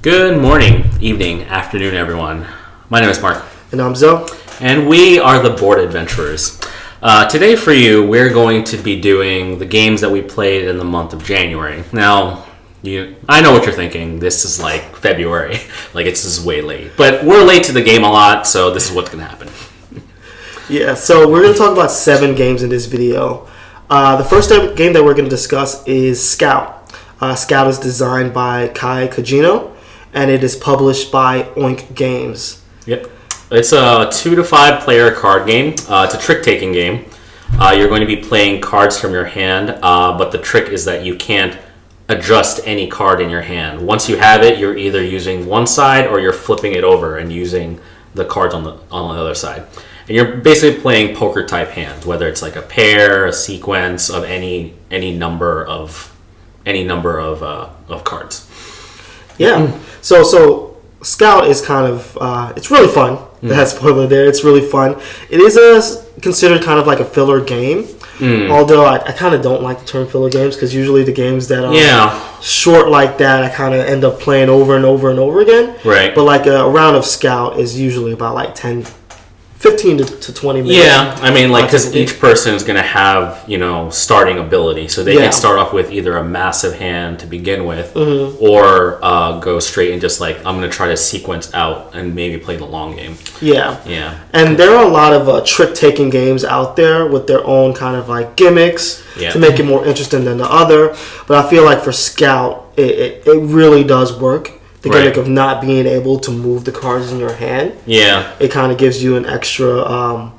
Good morning, evening, afternoon, everyone. My name is Mark. And I'm Zoe. And we are the Board Adventurers. Today for you, we're going to be doing the games that we played in the month of January. Now, I know what you're thinking. This is like February. This is way late. But we're late to the game a lot, so this is what's going to happen. Yeah, so we're going to talk about 7 games in this video. The first game that we're going to discuss is Scout. Scout is designed by Kai Kajino, and it is published by Oink Games. Yep. It's a 2 to 5 player card game. It's a trick-taking game. You're going to be playing cards from your hand, but the trick is that you can't adjust any card in your hand. Once you have it, you're either using one side or you're flipping it over and using the cards on the other side. And you're basically playing poker-type hands, whether it's like a pair, a sequence of any number of cards. Yeah. So Scout is kind of it's really fun. That's spoiler there. It's really fun. It is considered kind of like a filler game. Although I kind of don't like the term filler games because usually the games that are short like that I kind of end up playing over and over and over again. Right. But like a round of Scout is usually about like 15 to 20 minutes. Yeah, I mean, because each person is going to have, starting ability. So they can start off with either a massive hand to begin with, or go straight and just I'm going to try to sequence out and maybe play the long game. Yeah. Yeah. And there are a lot of trick-taking games out there with their own kind of gimmicks to make it more interesting than the other. But I feel like for Scout, it really does work. The gimmick of not being able to move the cards in your hand. Yeah. It kind of gives you an extra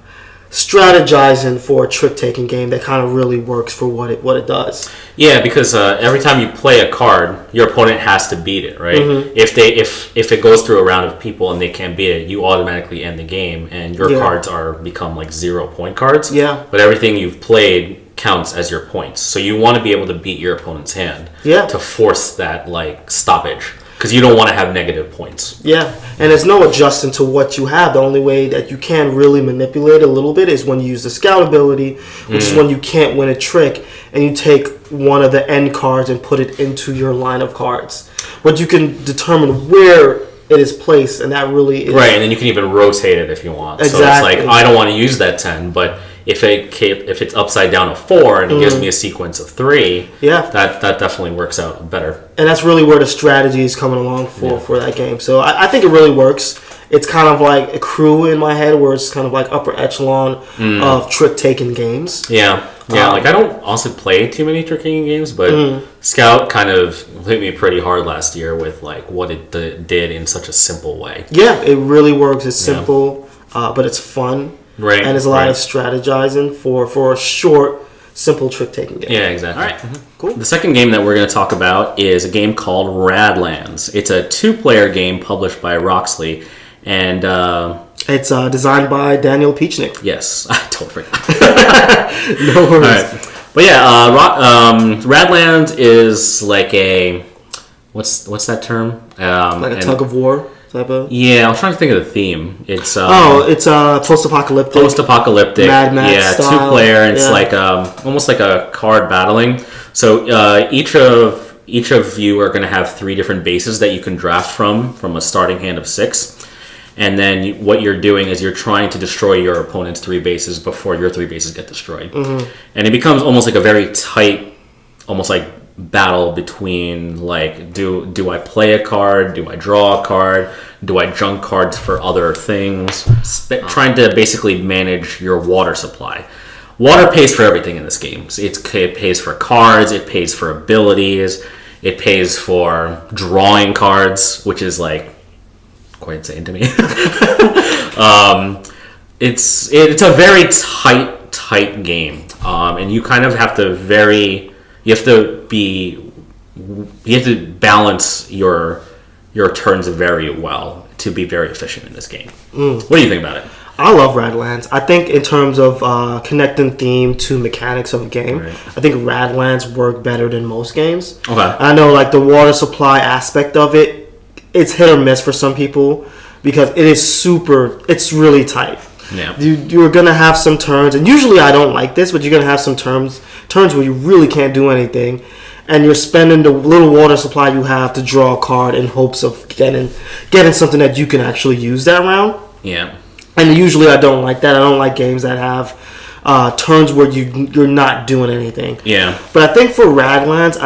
strategizing for a trick-taking game that kind of really works for what it does. Yeah, because every time you play a card, your opponent has to beat it, right? If it goes through a round of people and they can't beat it, you automatically end the game, and your cards become 0-point cards. Yeah. But everything you've played counts as your points. So you want to be able to beat your opponent's hand to force that stoppage. Because you don't want to have negative points. Yeah, and there's no adjusting to what you have. The only way that you can really manipulate a little bit is when you use the Scout ability, which is when you can't win a trick, and you take one of the end cards and put it into your line of cards. But you can determine where it is placed, and that really is... Right, and then you can even rotate it if you want. Exactly. So it's I don't want to use that 10, but... If it's upside down of 4 and it gives me a sequence of 3, that definitely works out better. And that's really where the strategy is coming along for that game. So I think it really works. It's kind of like a crew in my head where it's kind of like upper echelon of trick-taking games. Yeah. Yeah, I don't also play too many trick-taking games, but Scout kind of hit me pretty hard last year with what it did in such a simple way. Yeah, it really works. It's simple, but it's fun. Right. And there's a lot of strategizing for a short, simple trick-taking game. Yeah, exactly. All right. Cool. The second game that we're going to talk about is a game called Radlands. It's a 2-player game published by Roxley, and it's designed by Daniel Peachnik. Yes, I totally forgot. No worries. All right. But Radlands is like a what's that term? Like a tug of war. Yeah, I was trying to think of the theme. It's it's post-apocalyptic. Post-apocalyptic. Mad Max style. 2-player, and it's almost like a card battling. So each of you are going to have 3 different bases that you can draft from a starting hand of 6. And then what you're doing is you're trying to destroy your opponent's 3 bases before your 3 bases get destroyed. And it becomes almost like a very tight, almost like battle between do I play a card, do I draw a card, do I junk cards for other things, trying to basically manage your water supply. Water pays for everything in this game. It pays for cards, it pays for abilities, it pays for drawing cards, which is quite insane to me. It's a very tight game, and you kind of have to you have to balance your turns very well to be very efficient in this game. What do you think about it? I love Radlands. I think in terms of connecting theme to mechanics of a game, I think Radlands work better than most games. Okay. I know the water supply aspect of it, it's hit or miss for some people because it's really tight. Yeah. You're going to have some turns, and usually I don't like this, but you're going to have some turns where you really can't do anything, and you're spending the little water supply you have to draw a card in hopes of getting something that you can actually use that round. Yeah. And usually I don't like that. I don't like games that have turns where you're not doing anything. Yeah. But I think for Radlands,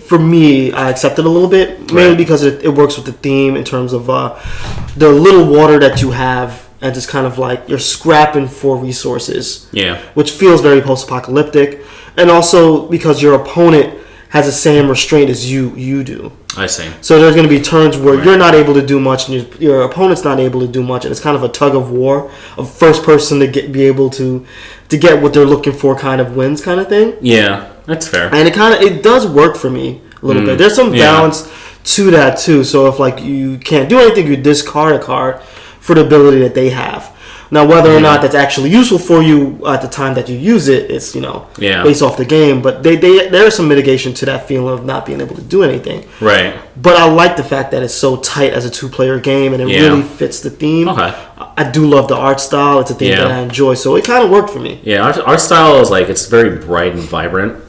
for me, I accept it a little bit, mainly because it works with the theme in terms of the little water that you have, and just kind of like you're scrapping for resources. Yeah. Which feels very post-apocalyptic, and also because your opponent has the same restraint as you do. I see. So there's going to be turns where you're not able to do much, and your opponent's not able to do much, and it's kind of a tug of war of first person to be able to get what they're looking for, kind of wins, kind of thing. Yeah, that's fair. And it does work for me a little bit. There's some balance to that too. So if like you can't do anything, you discard a card for the ability that they have. Now, whether or not that's actually useful for you at the time that you use it, it's based off the game. But there is some mitigation to that feeling of not being able to do anything. Right. But I like the fact that it's so tight as a 2-player game, and it really fits the theme. Okay. I do love the art style. It's a theme that I enjoy, so it kind of worked for me. Yeah, art style is like, it's very bright and vibrant.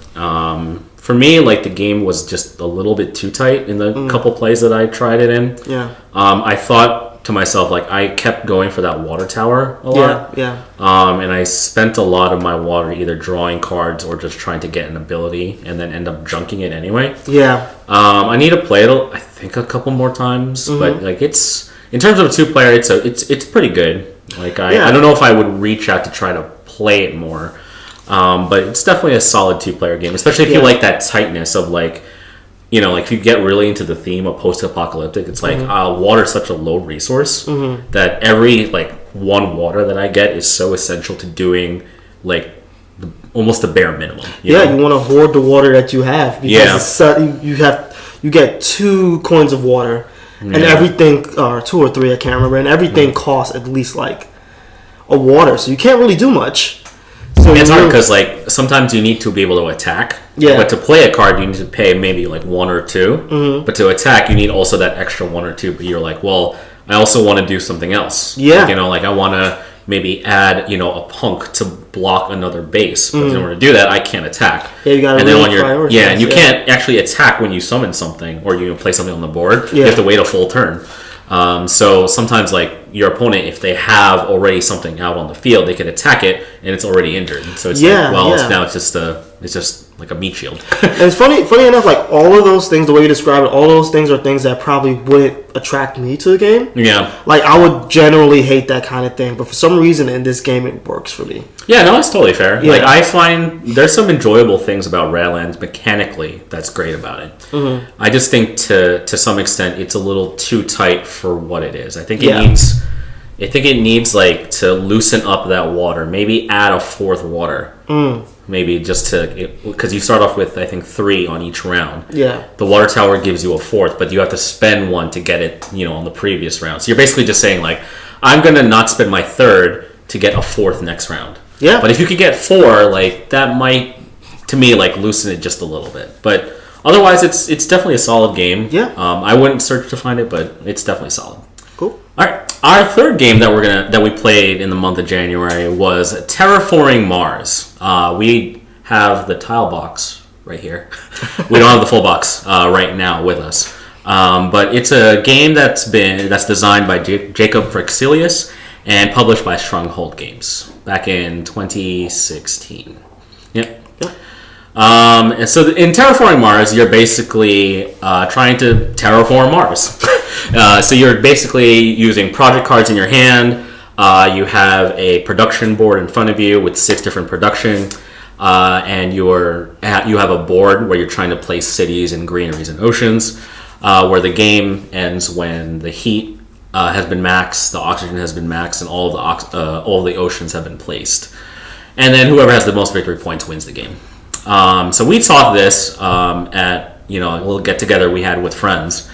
For me, like, the game was just a little bit too tight in the couple plays that I tried it in. Yeah. I thought to myself, like, I kept going for that water tower a lot. Yeah. And I spent a lot of my water either drawing cards or just trying to get an ability and then end up junking it anyway. Yeah. I need to play it, I think, a couple more times, but like, it's in terms of a 2-player, it's pretty good. Like, I don't know if I would reach out to try to play it more, but it's definitely a solid 2-player game, especially if you like that tightness of like, like if you get really into the theme of post-apocalyptic, it's like water is such a low resource that every like one water that I get is so essential to doing like almost the bare minimum. You know? You want to hoard the water that you have because you get 2 coins of water, and everything, or 2 or 3, I can't remember, and everything costs at least like a water, so you can't really do much. So it's hard because like sometimes you need to be able to attack. Yeah. But to play a card, you need to pay maybe like 1 or 2. But to attack, you need also that extra 1 or 2. But you're like, well, I also want to do something else. Yeah. Like, like I want to maybe add, a punk to block another base. But in order to do that, I can't attack. Yeah, you got to really prioritize. And you can't actually attack when you summon something or you play something on the board. You have to wait a full turn. So sometimes, like, your opponent, if they have already something out on the field, they can attack it and it's already injured. So it's now it's just like a meat shield. And it's funny enough, like, all of those things, the way you describe it, all those things are things that probably wouldn't attract me to the game. Yeah. Like, I would generally hate that kind of thing, but for some reason in this game it works for me. Yeah, no, that's totally fair. Yeah. Like, I find there's some enjoyable things about Radlands mechanically that's great about it. I just think to some extent it's a little too tight for what it is. I think it needs like to loosen up that water, maybe add a 4th water. Maybe just because you start off with, I think, 3 on each round. Yeah. The water tower gives you a 4th, but you have to spend 1 to get it, on the previous round. So you're basically just saying, like, I'm going to not spend my 3rd to get a 4th next round. Yeah. But if you could get 4, like, that might, to me, like, loosen it just a little bit. But otherwise, it's definitely a solid game. Yeah. I wouldn't search to find it, but it's definitely solid. Cool. All right. Our third game that we played in the month of January was Terraforming Mars. We have the tile box right here. We don't have the full box right now with us, but it's a game that's designed by Jacob Frexilius and published by Stronghold Games back in 2016. Yep. And so in Terraforming Mars, you're basically trying to terraform Mars. So you're basically using project cards in your hand. You have a production board in front of you with 6 different production, and you have a board where you're trying to place cities and greeneries and oceans. Where the game ends when the heat has been maxed, the oxygen has been maxed, and all of the oceans have been placed. And then whoever has the most victory points wins the game. So we taught this at a little get together we had with friends,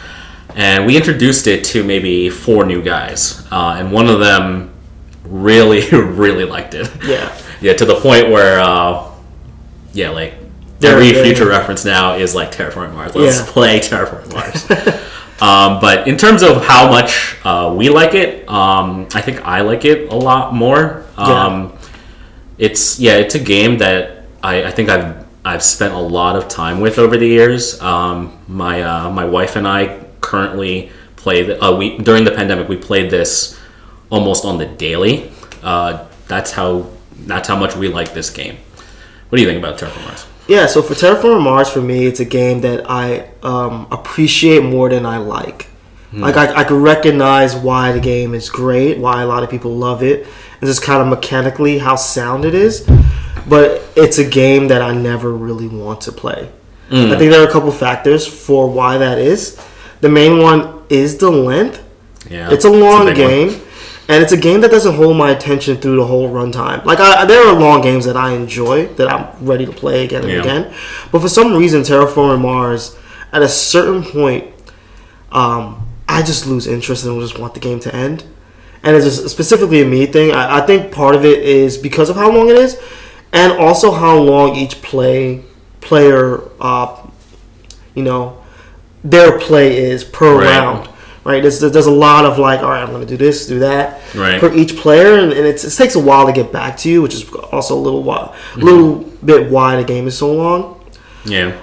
and we introduced it to maybe 4 new guys, and one of them really really liked it. Yeah, to the point where every future reference now is like Terraforming Mars. Let's play Terraforming Mars. But in terms of how much we like it, I think I like it a lot more. It's a game that I think I've spent a lot of time with over the years. My wife and I currently play. During the pandemic, we played this almost on the daily. That's how much we like this game. What do you think about Terraforming Mars? Yeah, so for Terraforming Mars, for me, it's a game that I appreciate more than I like. Like, I can recognize why the game is great, why a lot of people love it, and just kind of mechanically how sound it is. But it's a game that I never really want to play. I think there are a couple factors for why that is. The main one is the length. Yeah, it's a long game. One. And it's a game that doesn't hold my attention through the whole runtime. Like, there are long games that I enjoy, that I'm ready to play again and again. But for some reason, Terraforming Mars, at a certain point, I just lose interest and just want the game to end. And it's just specifically a me thing. I think part of it is because of how long it is, and also how long each player, their play is per round. Right, there's a lot of like, all right, I'm going to do this, do that for each player, and it takes a while to get back to you, which is also a little bit why the game is so long. Yeah.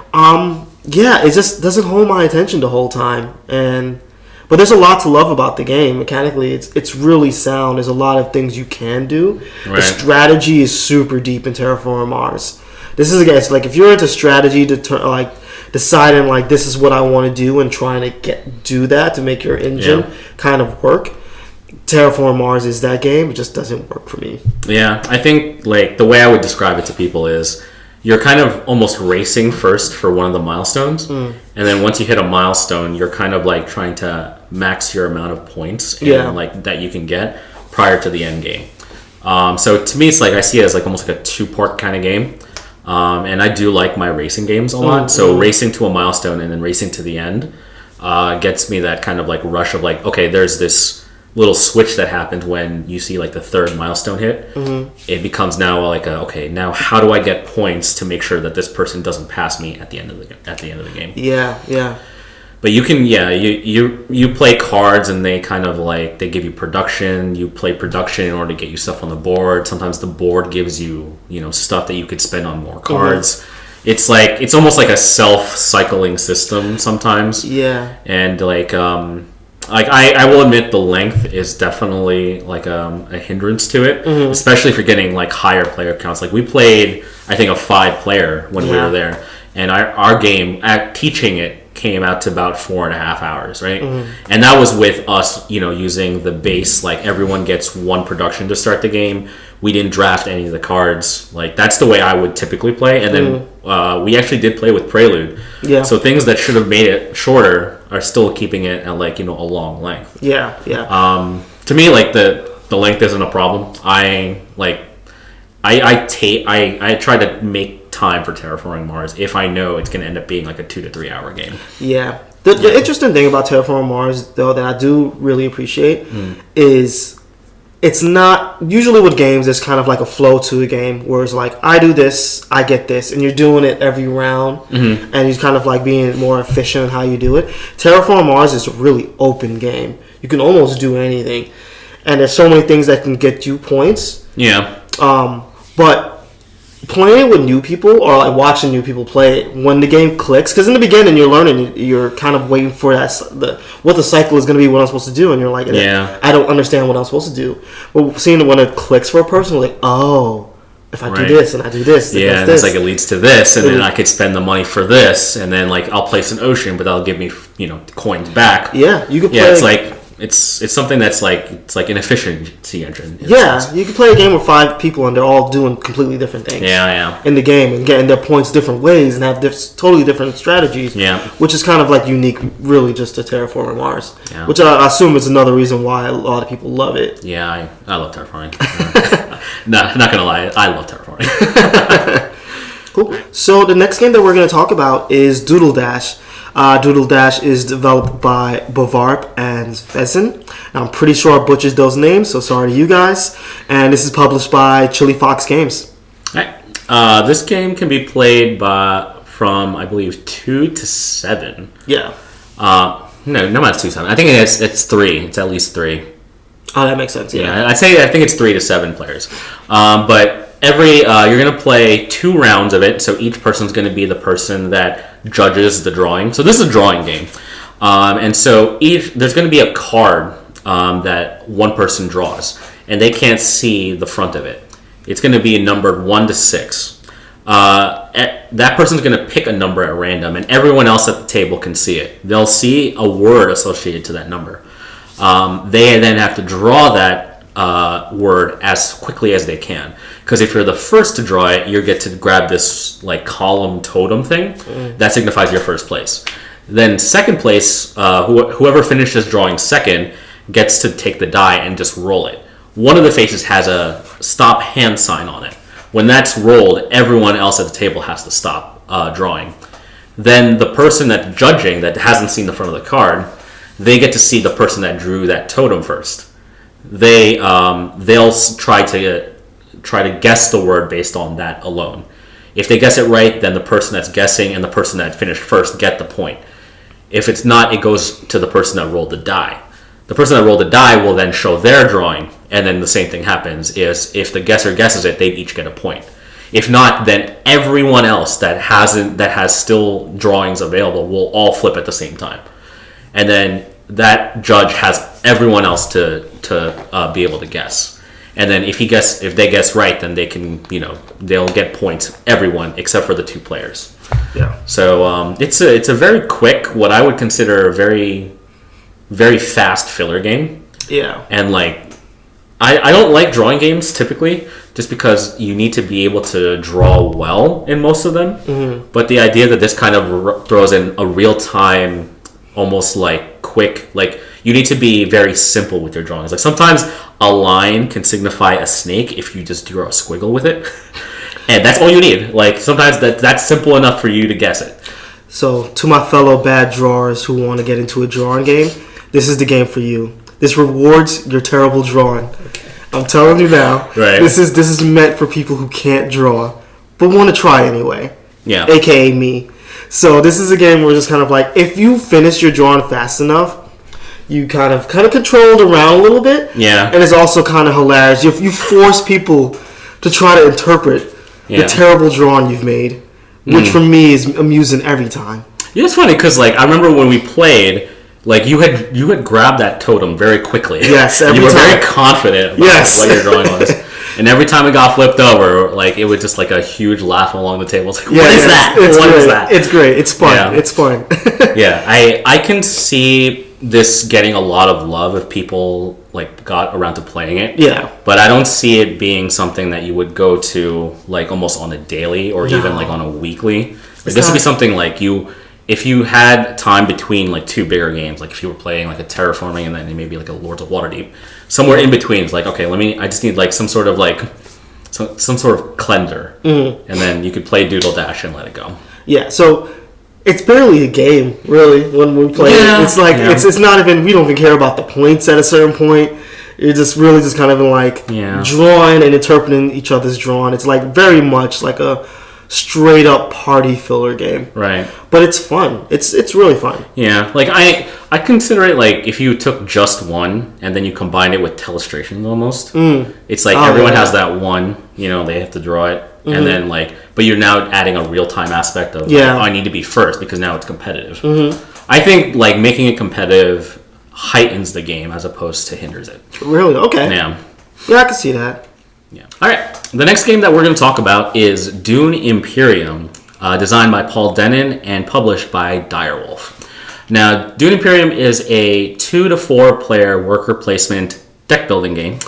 It just doesn't hold my attention the whole time, but there's a lot to love about the game. Mechanically, it's really sound. There's a lot of things you can do. Right. The strategy is super deep in Terraforming Mars. This is, again, like if you're into strategy, deciding like this is what I want to do and trying to do that to make your engine kind of work. Terraforming Mars is that game. It just doesn't work for me. Yeah, I think like the way I would describe it to people is you're kind of almost racing first for one of the milestones, and then once you hit a milestone, you're kind of like trying to max your amount of points like that you can get prior to the end game. So to me, it's like I see it as like almost like a two-part kind of game. And I do like my racing games a lot. So racing to a milestone and then racing to the end gets me that kind of like rush of like, okay, there's this little switch that happened when you see like the third milestone hit. It becomes now like okay, now how do I get points to make sure that this person doesn't pass me at the end of the game? Yeah. But you can, you play cards and they kind of like, they give you production. You play production in order to get you stuff on the board. Sometimes the board gives you, stuff that you could spend on more cards. It's almost like a self-cycling system sometimes. Yeah. And like I will admit the length is definitely like a hindrance to it, especially if you're getting like higher player counts. Like we played, I think, a 5-player when we were there. And our game, teaching it, came out to about 4.5 hours, right? And that was with us, using the base, like everyone gets one production to start the game. We didn't draft any of the cards. Like that's the way I would typically play. And then we actually did play with Prelude. Yeah. So things that should have made it shorter are still keeping it at like, a long length. Yeah. To me, like the length isn't a problem. I try to make time for Terraforming Mars if I know it's going to end up being like a 2 to 3 hour game. Yeah. The interesting thing about Terraforming Mars, though, that I do really appreciate is it's not usually with games. It's kind of like a flow to a game where it's like I do this, I get this, and you're doing it every round, and you're kind of like being more efficient in how you do it. Terraforming Mars is a really open game. You can almost do anything, and there's so many things that can get you points. Yeah. But playing with new people or like watching new people play it, when the game clicks, because in the beginning you're learning, you're kind of waiting for what the cycle is going to be, what I'm supposed to do, and you're like, I don't understand what I'm supposed to do. But seeing when it clicks for a person, like, oh, if I do this and I do this, and it's like it leads to this, and then I could spend the money for this, and then like I'll place an ocean, but that'll give me coins back. Yeah, you could play. Yeah, it's like. It's something that's like it's like an efficiency engine. Yeah, you can play a game with 5 people and they're all doing completely different things. Yeah. In the game and getting their points different ways and have totally different strategies. Yeah, which is kind of like unique, really, just to Terraforming Mars. Yeah. Which I assume is another reason why a lot of people love it. Yeah, I love terraforming. No, not gonna lie, I love terraforming. Cool. So the next game that we're going to talk about is DoodleDash. DoodleDash is developed by Bovarp and Vezin. I'm pretty sure I butchered those names, so sorry to you guys. And this is published by Chili Fox Games. Right. This game can be played from, I believe, 2 to 7. Yeah. No, it's 2 7. I think it's 3. It's at least 3. Oh, that makes sense. Yeah, I think it's 3 to 7 players. But you're gonna play 2 rounds of it. So each person's gonna be the person that judges the drawing. So this is a drawing game, and so there's gonna be a card that one person draws, and they can't see the front of it. It's gonna be numbered 1 to 6. That person's going to pick a number at random, and everyone else at the table can see it. They'll see a word associated to that number. They then have to draw that word as quickly as they can. Because if you're the first to draw it, you get to grab this like column totem thing that signifies your first place. Then second place, whoever finishes drawing second gets to take the die and just roll it. One of the faces has a stop hand sign on it. When that's rolled, everyone else at the table has to stop drawing. Then the person that's judging that hasn't seen the front of the card, they get to see the person that drew that totem first. They'll try to guess the word based on that alone. If they guess it right, then the person that's guessing and the person that finished first get the point. If it's not, it goes to the person that rolled the die. The person that rolled the die will then show their drawing, and then the same thing happens. Is if the guesser guesses it, they each get a point. If not, then everyone else that has still drawings available will all flip at the same time, and then that judge has everyone else to be able to guess. And then if they guess right, then they can they'll get points, everyone except for the 2 players. Yeah. So it's a very quick, what I would consider a very very fast filler game. Yeah. And I don't like drawing games typically, just because you need to be able to draw well in most of them. Mm-hmm. But the idea that this kind of throws in a real time, almost like quick, you need to be very simple with your drawings. Like sometimes a line can signify a snake if you just draw a squiggle with it. And that's all you need. Like sometimes that's simple enough for you to guess it. So to my fellow bad drawers who want to get into a drawing game, this is the game for you. This rewards your terrible drawing. I'm telling you now. Right. This is meant for people who can't draw, but want to try anyway. Yeah. AKA me. So this is a game where it's just kind of like, if you finish your drawing fast enough, you kind of control it around a little bit. Yeah. And it's also kind of hilarious. You force people to try to interpret the terrible drawing you've made, which for me is amusing every time. Yeah, it's funny because I remember when we played. You had grabbed that totem very quickly. Yes, you were very confident about what your drawing was. And every time it got flipped over, it was just a huge laugh along the table. It's what is that? What is that? It's great. It's fun. Yeah. It's fun. Yeah, I can see this getting a lot of love if people got around to playing it. Yeah. But I don't see it being something that you would go to almost on a daily or even on a weekly. This would be something if you had time between 2 bigger games, if you were playing a Terraforming and then maybe a Lords of Waterdeep, somewhere in between, it's okay, I just need some sort of some sort of cleanser, and then you could play DoodleDash and let it go. Yeah, so it's barely a game, really, when we play it. It's it's not even, we don't even care about the points at a certain point. You're just really just kind of drawing and interpreting each other's drawing. It's very much a straight up party filler game, right? But it's fun. It's really fun. Yeah, I consider it if you took just one and then you combine it with telestrations almost. It's everyone has that one. They have to draw it, and then but you're now adding a real time aspect of I need to be first because now it's competitive. I think making it competitive heightens the game as opposed to hinders it. Really? Okay. Yeah, I can see that. Yeah. All right. The next game that we're going to talk about is Dune Imperium, designed by Paul Dennen and published by Direwolf. Now, Dune Imperium is a 2 to 4 player worker placement deck building game,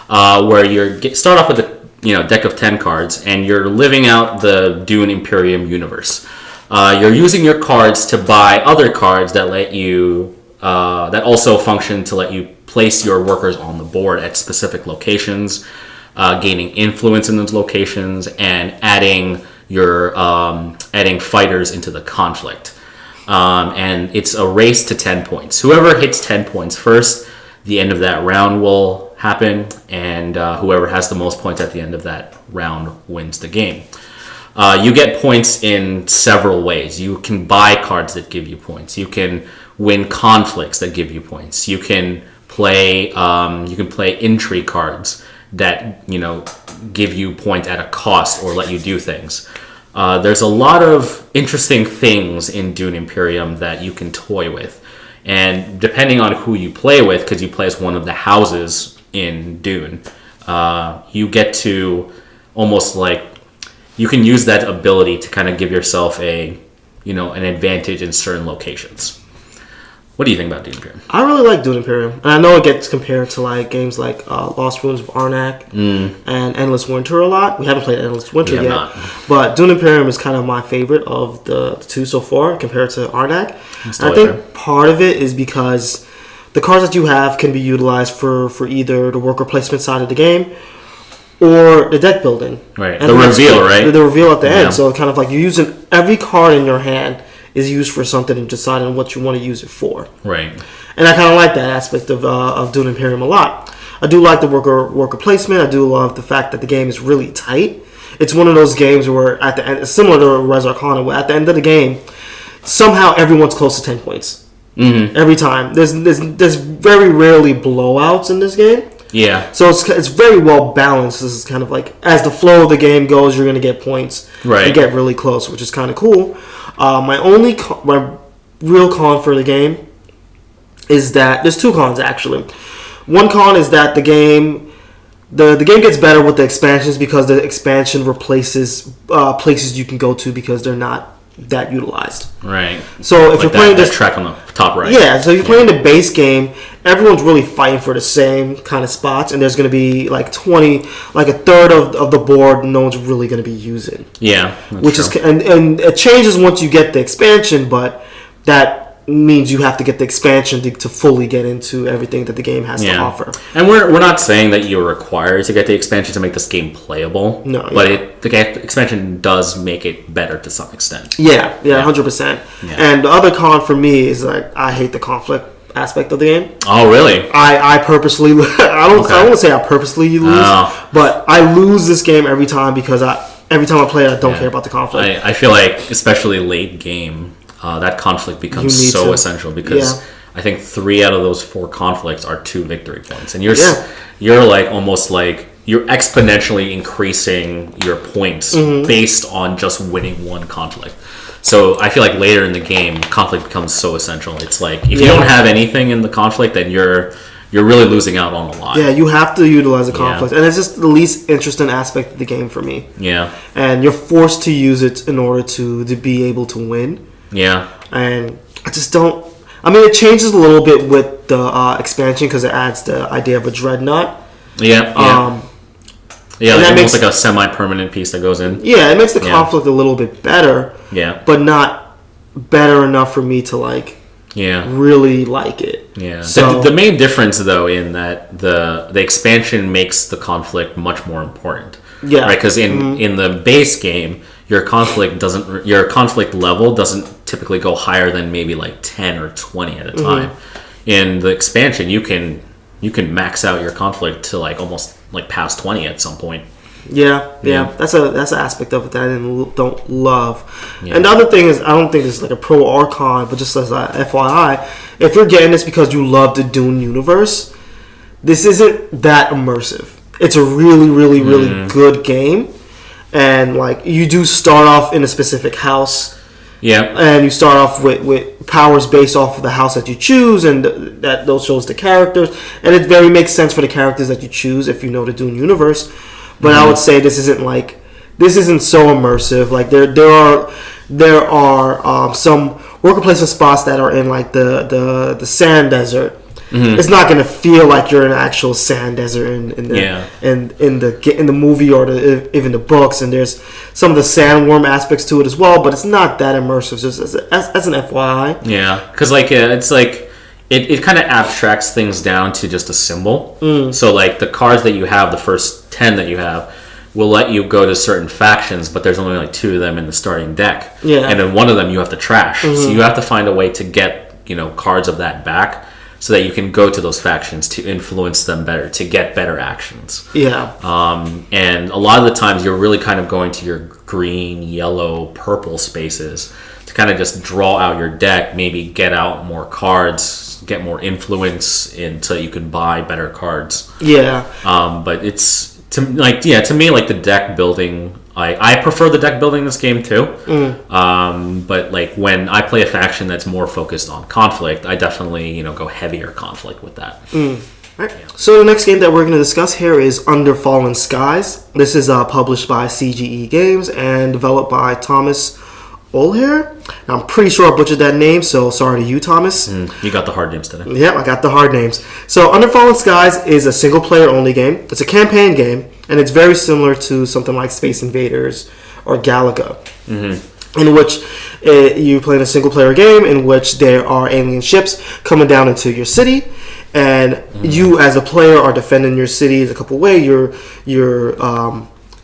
where you start off with a deck of 10 cards, and you're living out the Dune Imperium universe. You're using your cards to buy other cards that let you that also function to let you place your workers on the board at specific locations. Gaining influence in those locations and adding fighters into the conflict. And it's a race to 10 points. Whoever hits 10 points first, the end of that round will happen, and whoever has the most points at the end of that round wins the game. You get points in several ways. You can buy cards that give you points. You can win conflicts that give you points. You can play intrigue cards that give you points at a cost or let you do things. There's a lot of interesting things in Dune Imperium that you can toy with, and depending on who you play with, because you play as one of the houses in Dune, you get to almost like you can use that ability to kind of give yourself an advantage in certain locations. What do you think about Dune Imperium? I really like Dune Imperium. And I know it gets compared to like games like Lost Ruins of Arnak and Endless Winter a lot. We haven't played Endless Winter yet. Not. But Dune Imperium is kind of my favorite of the two so far compared to Arnak. And I think part of it is because the cards that you have can be utilized for either the worker placement side of the game or the deck building. Right. And the reveal, right? The reveal at the end. So kind of like you're using every card in your hand is used for something and deciding what you want to use it for. Right. And I kind of like that aspect of Dune Imperium a lot. I do like the worker placement. I do love the fact that the game is really tight. It's one of those games where at the end, similar to Res Arcana, where at the end of the game, somehow everyone's close to 10 points. Mm-hmm. Every time. There's very rarely blowouts in this game. Yeah. So it's very well balanced. This is kind of like, as the flow of the game goes, you're going to get points. Right. You get really close, which is kind of cool. My real con for the game is that there's two cons actually. One con is that the game gets better with the expansions because the expansion replaces places you can go to because they're not that utilized. Right. So if you're playing this track on the top right. Yeah, so if you're playing the base game, everyone's really fighting for the same kind of spots, and there's going to be like a third of the board no one's really going to be using. Yeah. Which true. And it changes once you get the expansion, but that means you have to get the expansion to fully get into everything that the game has to offer. And we're not saying that you're required to get the expansion to make this game playable. No. But the expansion does make it better to some extent. Yeah, 100%. Yeah. And the other con for me is like I hate the conflict aspect of the game. Oh, really? I purposely I don't want to say I purposely lose, but I lose this game every time because every time I play it I don't care about the conflict. I feel like especially late game that conflict becomes so essential because I think 3 out of those 4 conflicts are 2 victory points, and you're like almost like you're exponentially increasing your points based on just winning one conflict. So I feel like later in the game, conflict becomes so essential. It's like if you don't have anything in the conflict, then you're really losing out on a lot. Yeah, you have to utilize the conflict, and it's just the least interesting aspect of the game for me. Yeah, and you're forced to use it in order to be able to win. Yeah. And I just don't... I mean, it changes a little bit with the expansion because it adds the idea of a dreadnought. Yeah. That makes like a semi-permanent piece that goes in. Yeah, it makes the conflict a little bit better. Yeah. But not better enough for me to, like, really like it. Yeah. So, the main difference, though, in that the expansion makes the conflict much more important. Yeah. Right? Because in the base game... Your conflict level doesn't typically go higher than maybe like 10 or 20 at a time. In the expansion, you can max out your conflict to like almost like past 20 at some point. Yeah. That's an aspect of it that I don't love. Yeah. And the other thing is, I don't think this is like a pro or con, but just as a FYI, if you're getting this because you love the Dune universe, this isn't that immersive. It's a really, really, really good game. And like you do start off in a specific house, and you start off with powers based off of the house that you choose, and that those shows the characters, and it very makes sense for the characters that you choose if you know the Dune universe. But I would say this isn't so immersive. Like there are some worker placement spots that are in like the sand desert. It's not going to feel like you're in an actual sand desert in the movie or even the books, and there's some of the sandworm aspects to it as well, but it's not that immersive, just as an FYI. Yeah, because like it's like it kind of abstracts things down to just a symbol. So like the cards that you have, the first 10 that you have, will let you go to certain factions, but there's only like 2 of them in the starting deck. Yeah, and then one of them you have to trash. So you have to find a way to get cards of that back so that you can go to those factions to influence them better, to get better actions. Yeah. And a lot of the times you're really kind of going to your green, yellow, purple spaces to kind of just draw out your deck, maybe get out more cards, get more influence until you can buy better cards. Yeah. But it's to me like the deck building. I prefer the deck building in this game too. But like when I play a faction that's more focused on conflict, I definitely go heavier conflict with that. Right. Yeah. So the next game that we're going to discuss here is Under Fallen Skies. This is published by CGE Games and developed by Thomas Olher. I'm pretty sure I butchered that name, so sorry to you, Thomas. You got the hard names today. Yeah, I got the hard names. So Under Fallen Skies is a single-player only game. It's a campaign game, and it's very similar to something like Space Invaders or Galaga, in which you play in a single-player game in which there are alien ships coming down into your city, and you as a player are defending your city a couple ways. You're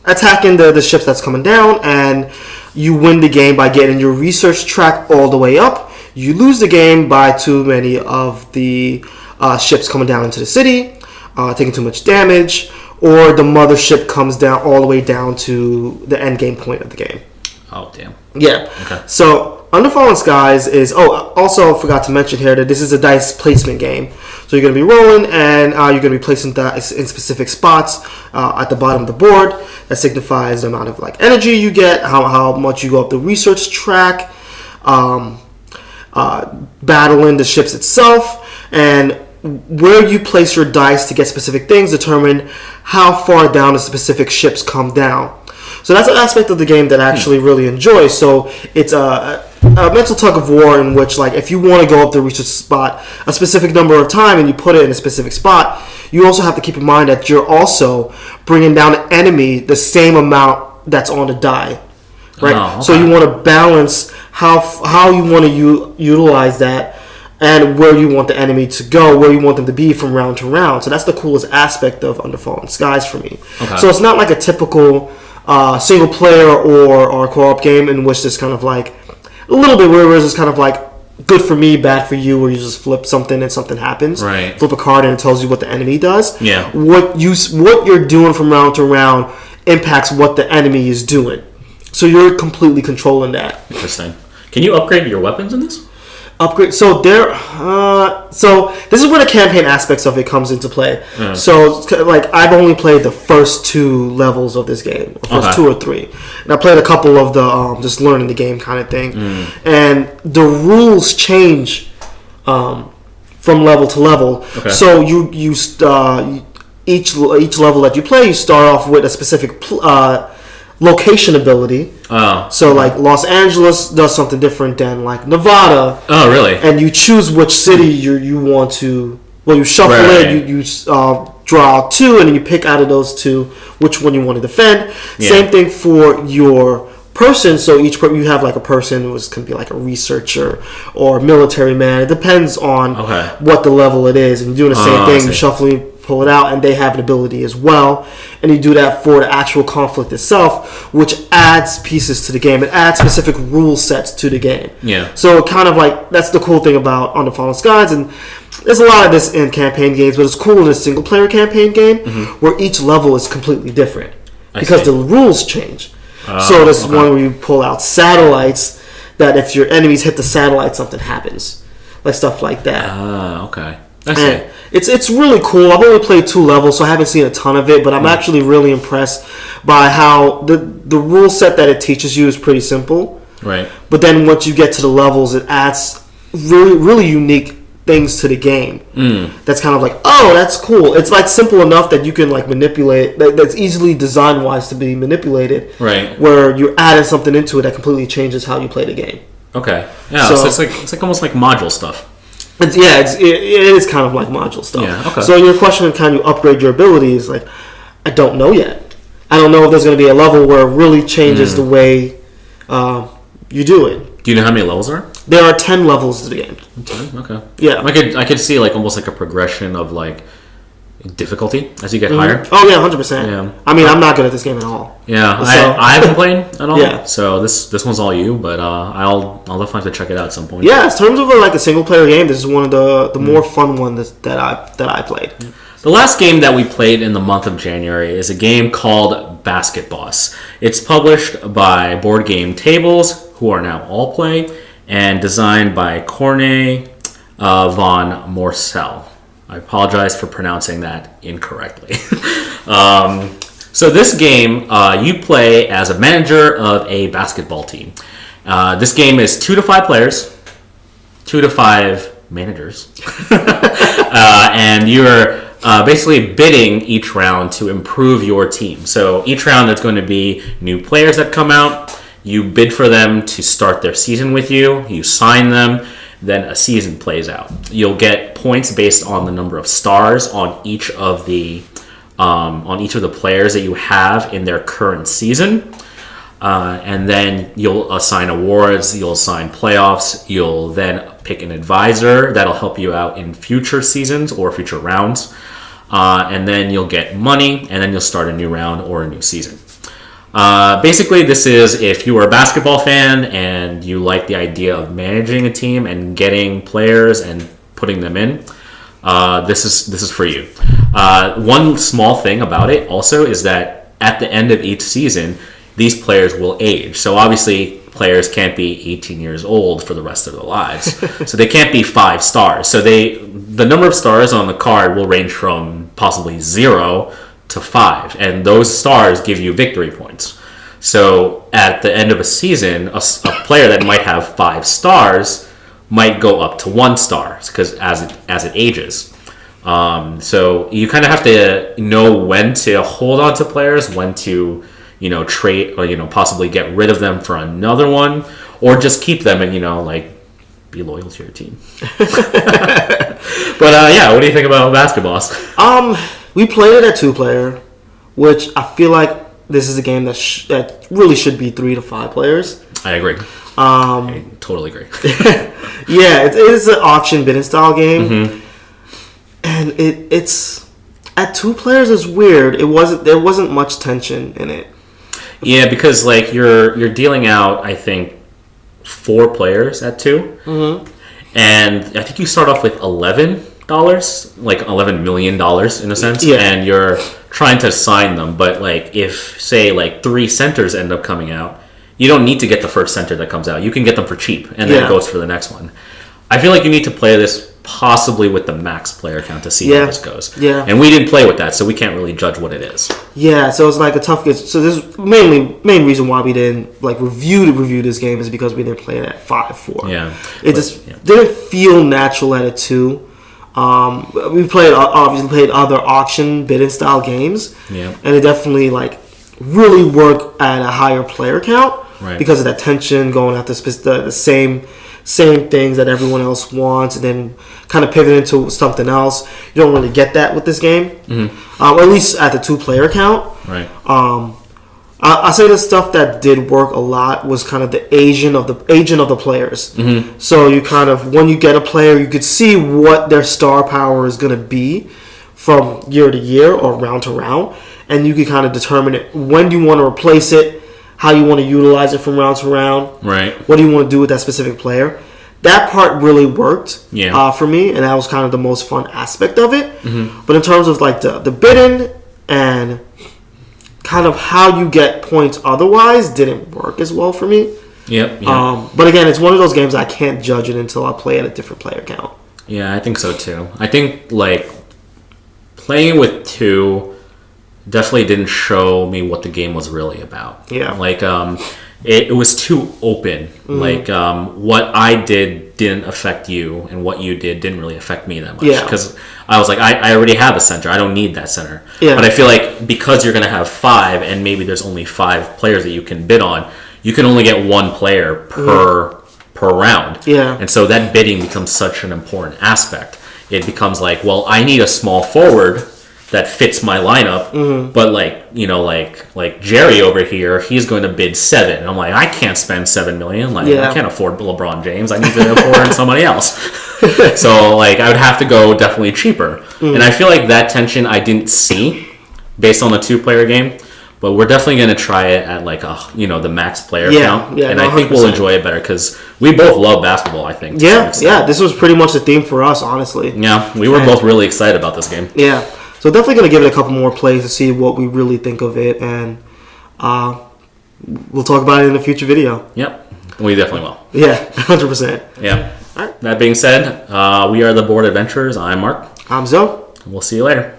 attacking the ships that's coming down, and you win the game by getting your research track all the way up. You lose the game by too many of the ships coming down into the city, taking too much damage, or the mothership comes down all the way down to the end game point of the game. Oh, damn. Yeah. Okay. So Under Fallen Skies is... Oh, also forgot to mention here that this is a dice placement game. So you're going to be rolling, and you're going to be placing dice in specific spots at the bottom of the board. That signifies the amount of like energy you get, how much you go up the research track, battling the ships itself, and where you place your dice to get specific things determine how far down the specific ships come down. So that's an aspect of the game that I actually really enjoy. So it's a mental tug of war in which, like, if you want to go up the research spot a specific number of time and you put it in a specific spot, you also have to keep in mind that you're also bringing down an enemy the same amount that's on the die, right? Oh, okay. So you want to balance how you want to utilize that and where you want the enemy to go, where you want them to be from round to round. So that's the coolest aspect of Under Fallen Skies for me. Okay. So it's not like a typical single player or co-op game in which there's kind of like a little bit where it's kind of like good for me, bad for you, where you just flip something and something happens. Right. Flip a card and it tells you what the enemy does. Yeah. What you're doing from round to round impacts what the enemy is doing. So you're completely controlling that. Interesting. Can you upgrade your weapons in this? Upgrade. So so this is where the campaign aspects of it comes into play. So like I've only played the first 2 levels of this game, or first 2 or 3, and I played a couple of the just learning the game kind of thing, and the rules change from level to level. Okay. So each level that you play, you start off with a specific location ability. So like Los Angeles does something different than like Nevada. Oh, really? And you choose which city you want to. Well, you shuffle it. You draw out 2, and then you pick out of those 2 which one you want to defend. Yeah. Same thing for your person. So you have like a person who can be like a researcher or a military man. It depends on what the level it is, and you're doing the same thing. You shuffle, pull it out, and they have an ability as well, and you do that for the actual conflict itself, which adds pieces to the game. It adds specific rule sets to the game. Yeah. So kind of like that's the cool thing about Under Fallen Skies, and there's a lot of this in campaign games, but it's cool in a single player campaign game where each level is completely different because the rules change. So this one where you pull out satellites, that if your enemies hit the satellite, something happens, like stuff like that. Okay. I see. It's really cool. I've only played 2 levels, so I haven't seen a ton of it, but I'm actually really impressed by how the rule set that it teaches you is pretty simple. Right. But then once you get to the levels, it adds really, really unique things to the game. That's kind of like, oh, that's cool. It's like simple enough that you can like manipulate. That's easily design wise to be manipulated. Right. Where you're adding something into it that completely changes how you play the game. Okay. Yeah. So it's like almost like module stuff. It is kind of like module stuff. Yeah, okay. So your question of can you upgrade your abilities, like, I don't know yet. I don't know if there's going to be a level where it really changes the way you do it. Do you know how many levels are? There are 10 levels to the game. 10? Okay. Yeah. I could see like almost like a progression of like, difficulty as you get higher. Oh yeah, 100%. Yeah. I mean, I'm not good at this game at all. Yeah, So- I haven't played at all. Yeah. So this one's all you, but I'll definitely have to check it out at some point. Yeah, in terms of like a single player game, this is one of the more fun ones that I played. The last game that we played in the month of January is a game called Basket Boss. It's published by Board Game Tables, who are now All Play, and designed by Corne von Morcel. I apologize for pronouncing that incorrectly. So this game, you play as a manager of a basketball team. This game is 2 to 5 players, 2 to 5 managers, and you're basically bidding each round to improve your team. So each round there's going to be new players that come out. You bid for them to start their season with you. You sign them. Then a season plays out. You'll get points based on the number of stars on each of the players that you have in their current season. And then you'll assign awards, you'll assign playoffs, you'll then pick an advisor that'll help you out in future seasons or future rounds. And then you'll get money, and then you'll start a new round or a new season. Basically, this is if you are a basketball fan and you like the idea of managing a team and getting players and putting them in, this is for you. One small thing about it also is that at the end of each season, these players will age. So obviously, players can't be 18 years old for the rest of their lives. So they can't be 5 stars. So the number of stars on the card will range from possibly 0 to 5, and those stars give you victory points. So at the end of a season, a player that might have 5 stars might go up to 1 star because as it ages. So you kind of have to know when to hold on to players, when to trade or possibly get rid of them for another one, or just keep them and be loyal to your team. But yeah, what do you think about Basketballs? We played it at 2-player, which I feel like this is a game that really should be 3 to 5 players. I agree. I totally agree. Yeah, it is an auction bidding style game, and it's at 2 players is weird. There wasn't much tension in it. Yeah, because you're dealing out, I think, 4 players at 2, and I think you start off with $11, like $11 million in a sense, and you're trying to assign them. But if say 3 centers end up coming out, you don't need to get the first center that comes out. You can get them for cheap, and then it goes for the next one. I feel like you need to play this possibly with the max player count to see how this goes. Yeah. And we didn't play with that, so we can't really judge what it is. Yeah, so it's a tough game. So this is main reason why we didn't review this game is because we didn't play it at 5-4. Yeah. Didn't feel natural at it 2. We obviously played other auction bidding style games. Yeah. And it definitely really worked at a higher player count. Right. Because of that tension going after the same things that everyone else wants, and then kind of pivot into something else. You don't really get that with this game, at least at the 2-player count. Right. I say the stuff that did work a lot was kind of the aging of the players. So you kind of, when you get a player, you could see what their star power is going to be from year to year or round to round, and you can kind of determine it when you want to replace it, how you want to utilize it from round to round. Right. What do you want to do with that specific player? That part really worked for me, and that was kind of the most fun aspect of it. But in terms of the bidding and kind of how you get points otherwise didn't work as well for me. Yep. But again, it's one of those games I can't judge it until I play at a different player count. Yeah, I think so too. I think playing with 2 definitely didn't show me what the game was really about. Yeah. It was too open. What I didn't affect you, and what you didn't really affect me that much. Yeah. Because I was I already have a center. I don't need that center. Yeah. But I feel because you're going to have 5, and maybe there's only 5 players that you can bid on, you can only get 1 player per round. Yeah. And so that bidding becomes such an important aspect. It becomes I need a small forward that fits my lineup, but Jerry over here, he's going to bid 7. I'm I can't spend $7 million. I can't afford LeBron James. I need to afford somebody else. So like I would have to go definitely cheaper. And I feel like that tension I didn't see based on the 2-player game. But we're definitely going to try it at like the max player count. Yeah, and I think we'll enjoy it better because we both love basketball, I think. Yeah. This was pretty much the theme for us, honestly. Yeah, we were both really excited about this game. Yeah. So definitely going to give it a couple more plays to see what we really think of it. And we'll talk about it in a future video. Yep. We definitely will. Yeah, 100%. Yeah. All right. That being said, we are the Board Adventurers. I'm Mark. I'm Zoe. We'll see you later.